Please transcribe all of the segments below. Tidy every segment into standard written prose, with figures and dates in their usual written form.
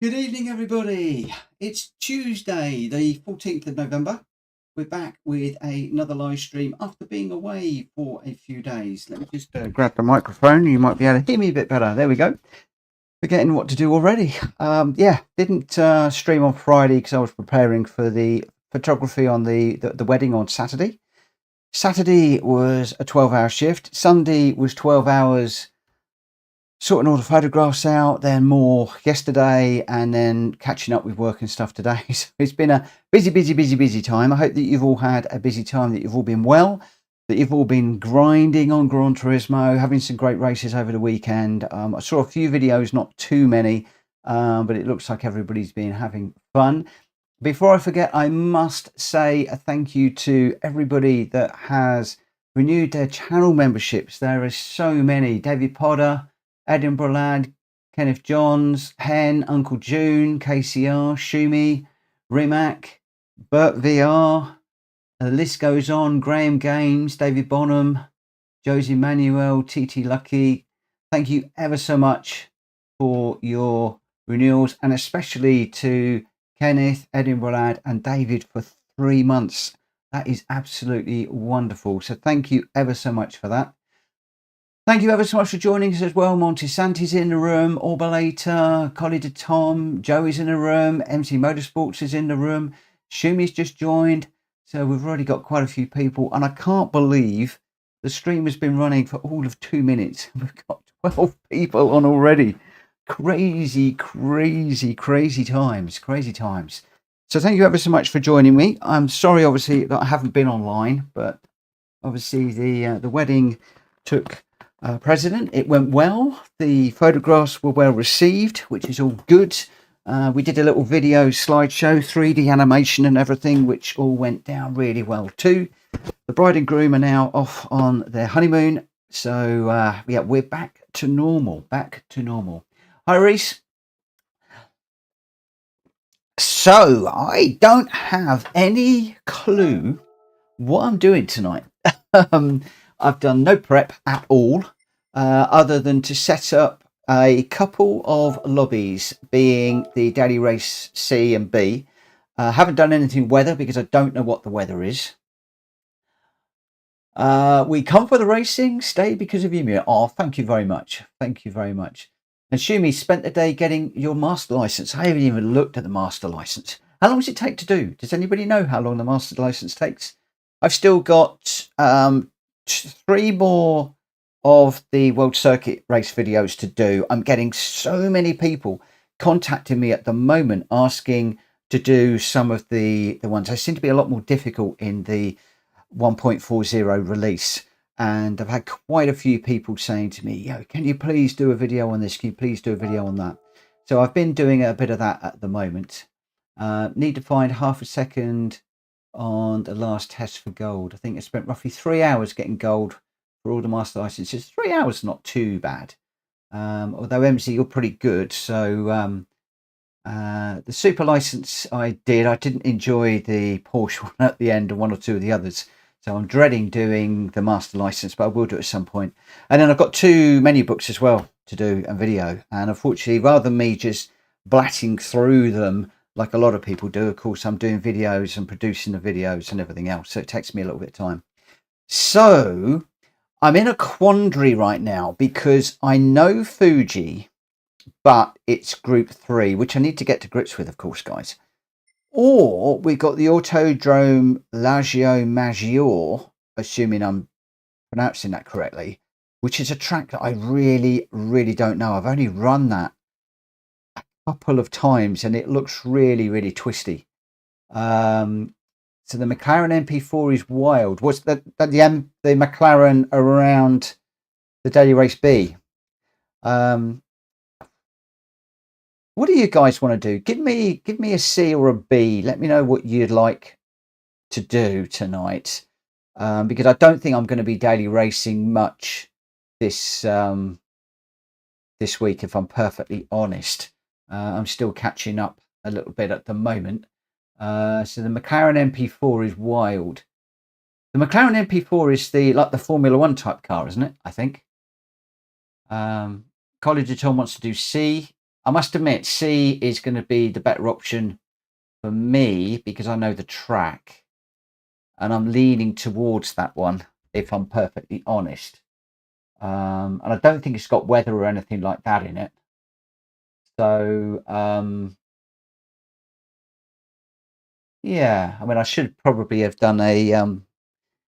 Good evening, everybody. It's Tuesday, the 14th of November. We're back with another live stream after being away for a few days. Let me just grab the microphone. You might be able to hear me a bit better. There we go. Forgetting what to do already. Didn't stream on Friday because I was preparing for the photography on the wedding on Saturday. Saturday was a 12-hour shift. Sunday was 12 hours sorting all the photographs out, then more yesterday, and then catching up with work and stuff today. So it's been a busy time. I hope that you've all had a busy time, that you've all been well, that you've all been grinding on Gran Turismo, having some great races over the weekend. I saw a few videos, not too many, but it looks like everybody's been having fun. Before I forget, I must say a thank you to everybody that has renewed their channel memberships. There are so many. David Potter, Edinburgh Lad, Kenneth Johns, Hen, Uncle June, KCR, Shumi, Rimac, Bert VR, the list goes on, Graham Games, David Bonham, Josie Manuel, TT Lucky. Thank you ever so much for your renewals, and especially to Kenneth, Edinburgh Lad and David for 3 months. That is absolutely wonderful. So thank you ever so much for that. Thank you ever so much for joining us as well. Monty Santi's in the room, Orbalator, Collie de Tom, Joey's in the room, MC Motorsports is in the room, Shumi's just joined. So we've already got quite a few people, and I can't believe the stream has been running for all of 2 minutes. We've got 12 people on already. Crazy times. So thank you ever so much for joining me. I'm sorry, obviously, that I haven't been online, but obviously the wedding took precedent. It went well. The photographs were well received, which is all good. We did a little video slideshow, 3D animation and everything, which all went down really well too. The bride and groom are now off on their honeymoon. So we're back to normal. Hi, Reese. So I don't have any clue what I'm doing tonight. I've done no prep at all, other than to set up a couple of lobbies, being the Daily Race C and B. Haven't done anything weather because I don't know what the weather is. We come for the racing, stay because of you. Oh, thank you very much. And Shumi spent the day getting your master license. I haven't even looked at the master license. How long does it take to do? Does anybody know how long the master license takes? I've still got 3 more of the World Circuit race videos to do. I'm getting so many people contacting me at the moment asking to do some of the ones. They seem to be a lot more difficult in the 1.40 release, and I've had quite a few people saying to me, can you please do a video on this? Can you please do a video on that? So I've been doing a bit of that at the moment. Need to find half a second on the last test for gold. I think I spent roughly 3 hours getting gold for all the master licenses. 3 hours, not too bad. Although MC, you're pretty good. So the super license I didn't enjoy the Porsche one at the end and 1 or 2 of the others. So I'm dreading doing the master license, but I will do it at some point. And then I've got 2 menu books as well to do and video. And unfortunately, rather than me just blatting through them like a lot of people do, of course, I'm doing videos and producing the videos and everything else. So it takes me a little bit of time. So I'm in a quandary right now because I know Fuji, but it's group 3, which I need to get to grips with, of course, guys. Or we've got the Autodrome Lago Maggiore, assuming I'm pronouncing that correctly, which is a track that I really don't know. I've only run that a couple of times and it looks really twisty. So the McLaren MP4 is wild. What's the McLaren around the Daily Race B? What do you guys want to do? Give me a C or a B. Let me know what you'd like to do tonight, because I don't think I'm going to be daily racing much this week, if I'm perfectly honest. I'm still catching up a little bit at the moment. So the McLaren MP4 is wild. The McLaren MP4 is like the Formula 1 type car, isn't it? I think. College of Tom wants to do C. I must admit, C is going to be the better option for me because I know the track, and I'm leaning towards that one, if I'm perfectly honest. And I don't think it's got weather or anything like that in it. So, yeah, I mean, I should probably have done a,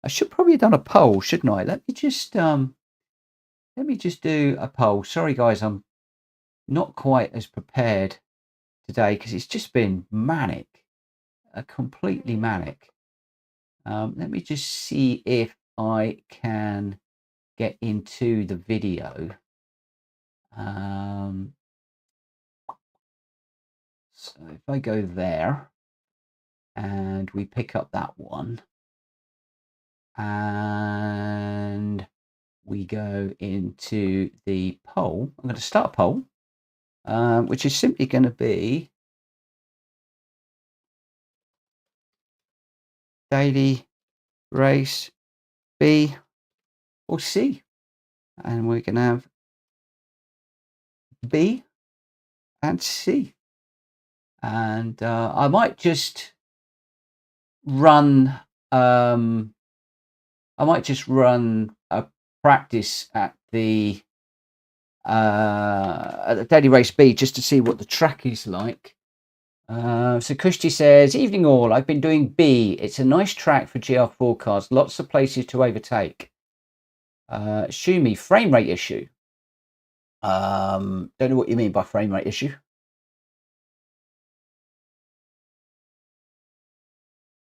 I should probably have done a poll, shouldn't I? Let me just do a poll. Sorry, guys, I'm not quite as prepared today because it's just been manic, completely manic. Let me just see if I can get into the video. So if I go there and we pick up that one and we go into the poll, I'm going to start a poll, which is simply going to be daily race B or C. And we're going to have B and C. And I might just run a practice at the daily race B just to see what the track is like. So Kushti says, evening all, I've been doing B. It's a nice track for GR4 cars, lots of places to overtake. Shumi, frame rate issue. Don't know what you mean by frame rate issue.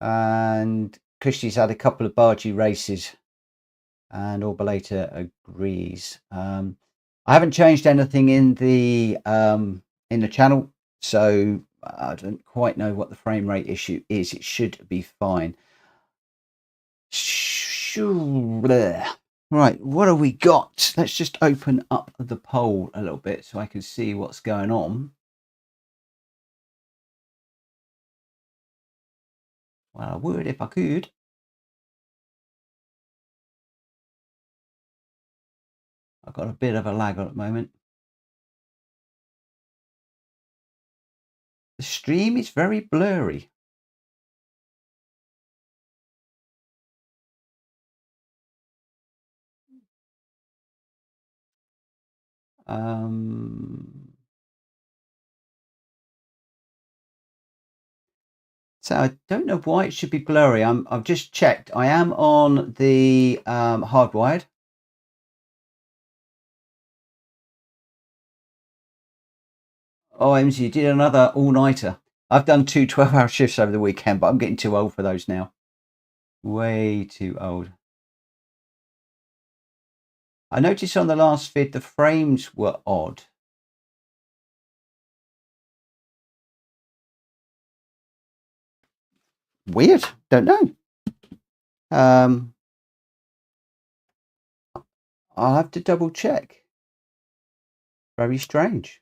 And Kushti's had a couple of bargee races, and Orbalator agrees. I haven't changed anything in the channel, so I don't quite know what the frame rate issue is. It should be fine. Right, what have we got? Let's just open up the poll a little bit so I can see what's going on. Well, I would if I could. I've got a bit of a lag at the moment. The stream is very blurry. So I don't know why it should be blurry. I've just checked. I am on the hardwired. Oh, MZ, you did another all-nighter. I've done 2 12-hour shifts over the weekend, but I'm getting too old for those now. Way too old. I noticed on the last vid the frames were odd. Weird. Don't know. I'll have to double check. Very strange.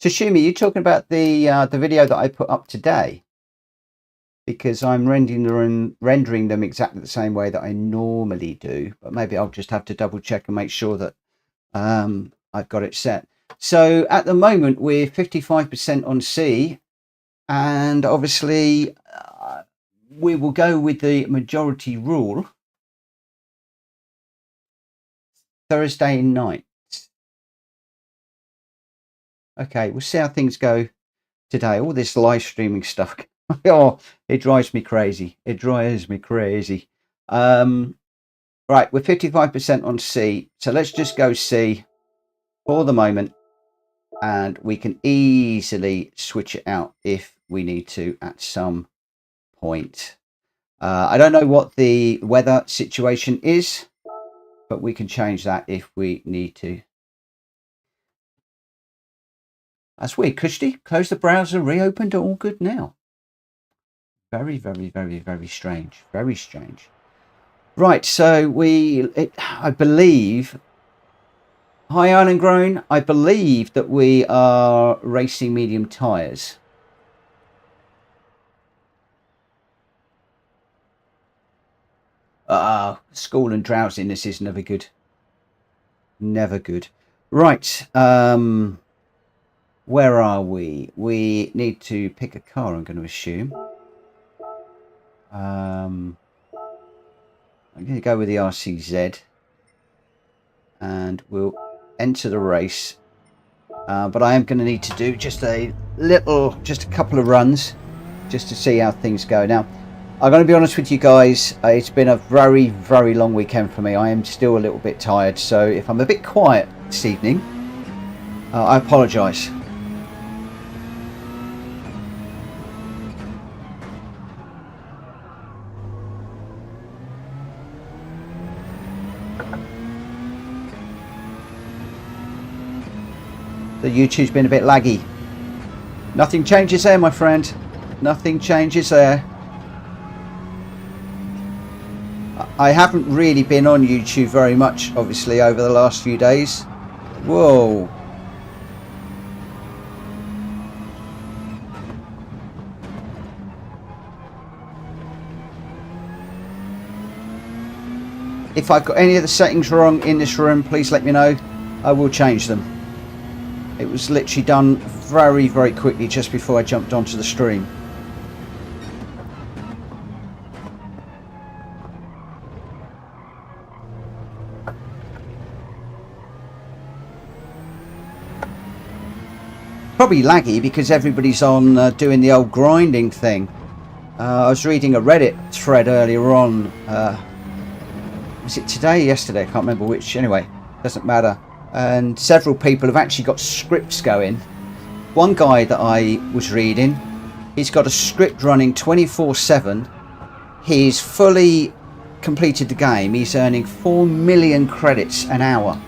So Shumi, you're talking about the video that I put up today, because I'm rendering them exactly the same way that I normally do, but maybe I'll just have to double check and make sure that I've got it set. So at the moment we're 55% on C, and obviously we will go with the majority rule. Thursday night. Okay, we'll see how things go today. All this live streaming stuff. Oh, it drives me crazy. It drives me crazy. Right, we're 55% on C. So let's just go C for the moment. And we can easily switch it out if we need to at some point. I don't know what the weather situation is, but we can change that if we need to. That's weird. Kushti, close the browser, reopened, all good now. Very, very, very, very strange. Very strange. Right, so I believe, hi Iron Grown, I believe that we are racing medium tyres. School and drowsiness is never good. Never good. Right. Where are we? We need to pick a car, I'm going to assume. I'm going to go with the RCZ. And we'll enter the race. But I am going to need to do just a couple of runs just to see how things go. Now, I'm going to be honest with you guys, it's been a very, very long weekend for me. I am still a little bit tired, so if I'm a bit quiet this evening, I apologise. The YouTube's been a bit laggy. Nothing changes there, my friend. Nothing changes there. I haven't really been on YouTube very much, obviously, over the last few days. Whoa. If I've got any of the settings wrong in this room, please let me know. I will change them. It was literally done very, very quickly just before I jumped onto the stream. Probably laggy because everybody's on doing the old grinding thing. I was reading a Reddit thread earlier on. Was it today or yesterday? I can't remember which. Anyway, doesn't matter. And several people have actually got scripts going. One guy that I was reading, he's got a script running 24/7. He's fully completed the game. He's earning 4 million credits an hour.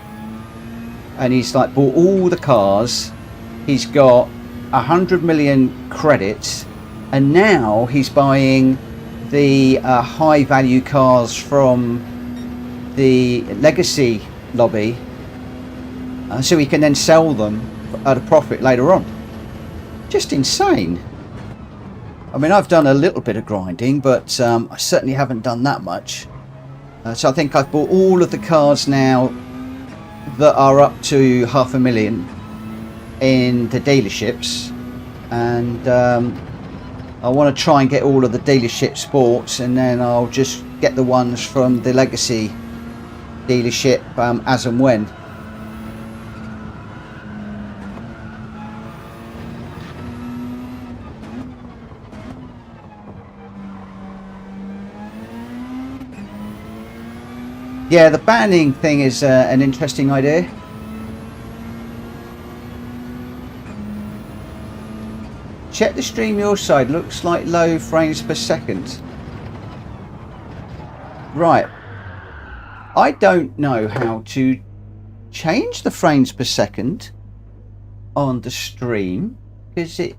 And he's like bought all the cars. He's got 100 million credits. And now he's buying the high value cars from the legacy lobby. So he can then sell them at a profit later on. Just insane. I mean, I've done a little bit of grinding, but I certainly haven't done that much. So I think I've bought all of the cars now that are up to 500,000 in the dealerships. And I want to try and get all of the dealership sports, and then I'll just get the ones from the legacy dealership as and when. Yeah, the banning thing is an interesting idea. Check the stream your side. Looks like low frames per second. Right. I don't know how to change the frames per second on the stream because it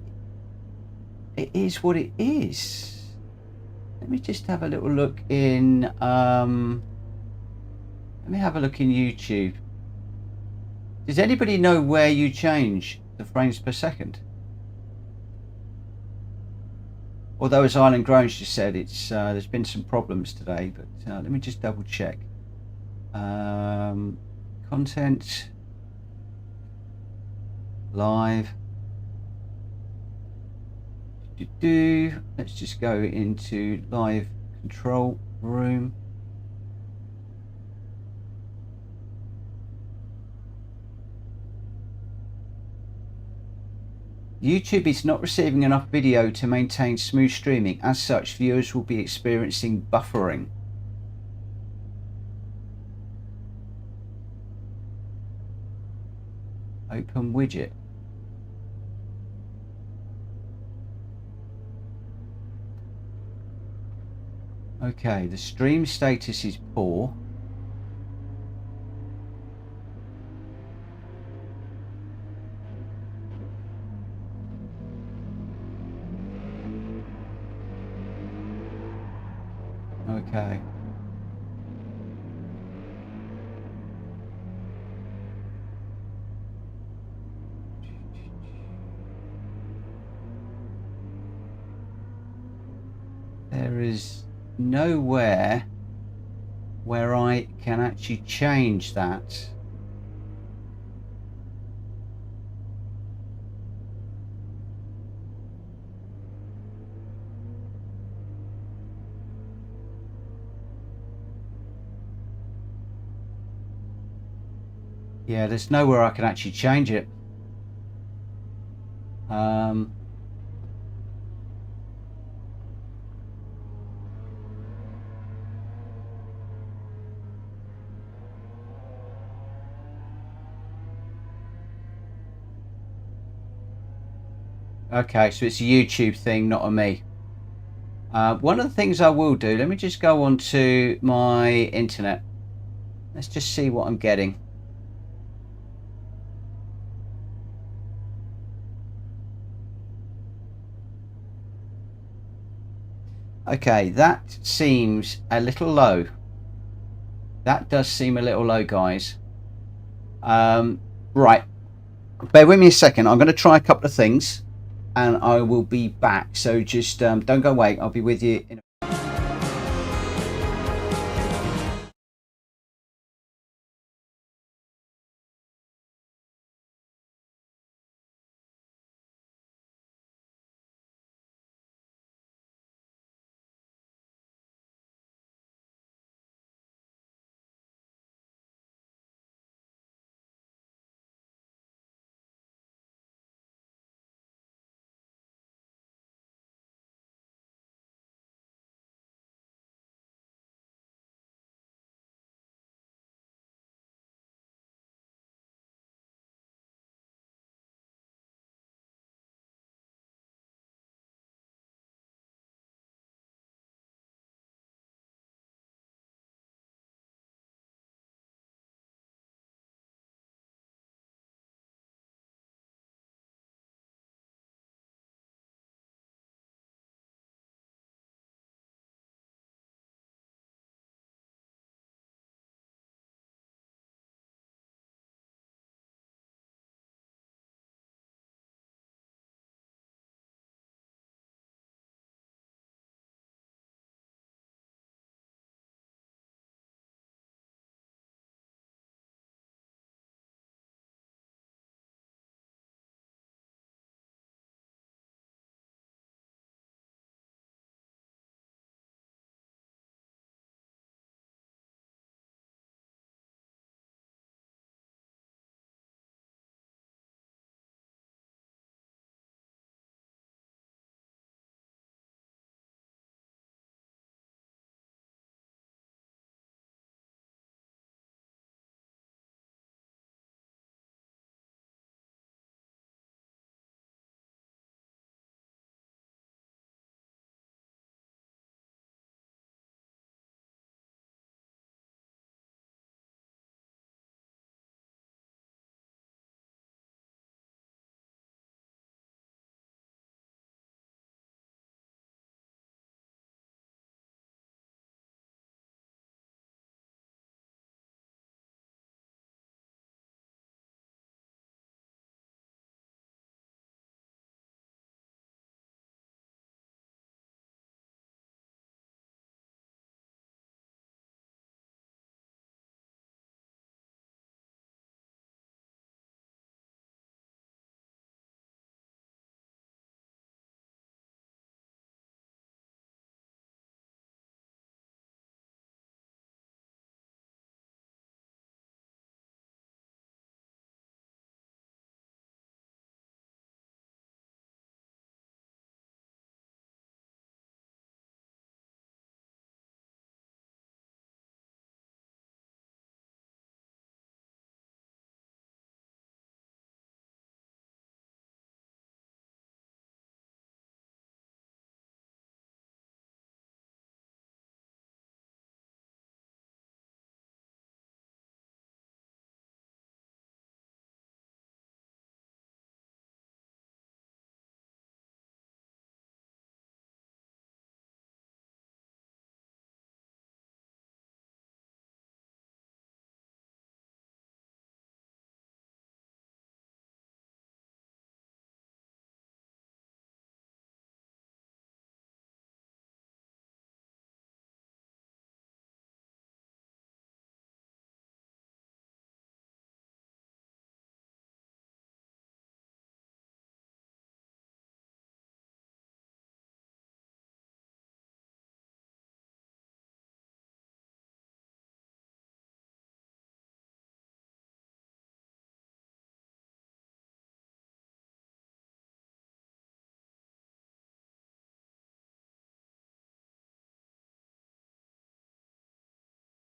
is what it is. Let me just have a little look in let me have a look in YouTube. Does anybody know where you change the frames per second? Although, as Island Groans just said, it's there's been some problems today, but let me just double check. Content, live. Let's just go into live control room. YouTube is not receiving enough video to maintain smooth streaming. As such, viewers will be experiencing buffering. Open widget. Okay, the stream status is poor. Okay. There is nowhere where I can actually change that. Yeah, there's nowhere I can actually change it. Okay, so it's a YouTube thing, not a me. One of the things I will do, let me just go on to my internet. Let's just see what I'm getting. Okay, that seems a little low. That does seem a little low, guys. Right, bear with me a second. I'm going to try a couple of things and I will be back. So just don't go away. I'll be with you in a